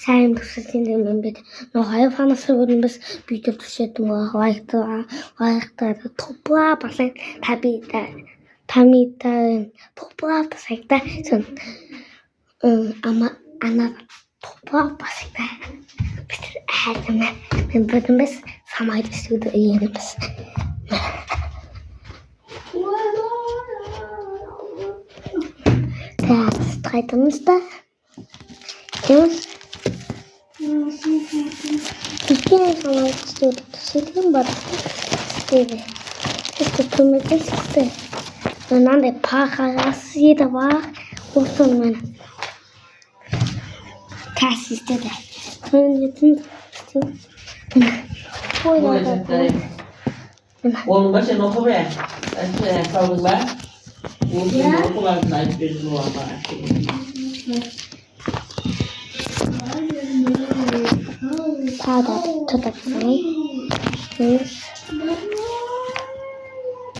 сайн төсөлтийн юм бид нөө хоёр фанаас өрнө бас видео төшөөд нөгөө хоёртаа топла басаг тамита топла басагта сон ана топла басагта бид хайрна мен бодсон бас самайд студ юм бас Das Streitmuster. Ich bin jetzt mal gestoßen. Das sieht immer das ist der Primitivste. Und dann der Paragraphs jeder war. Und so mein Kass ist der. Und jetzt sind Oğlum başa ne oku be? Ben kaldım ben. Oğlum okular da bir bu var. 다다 터졌네.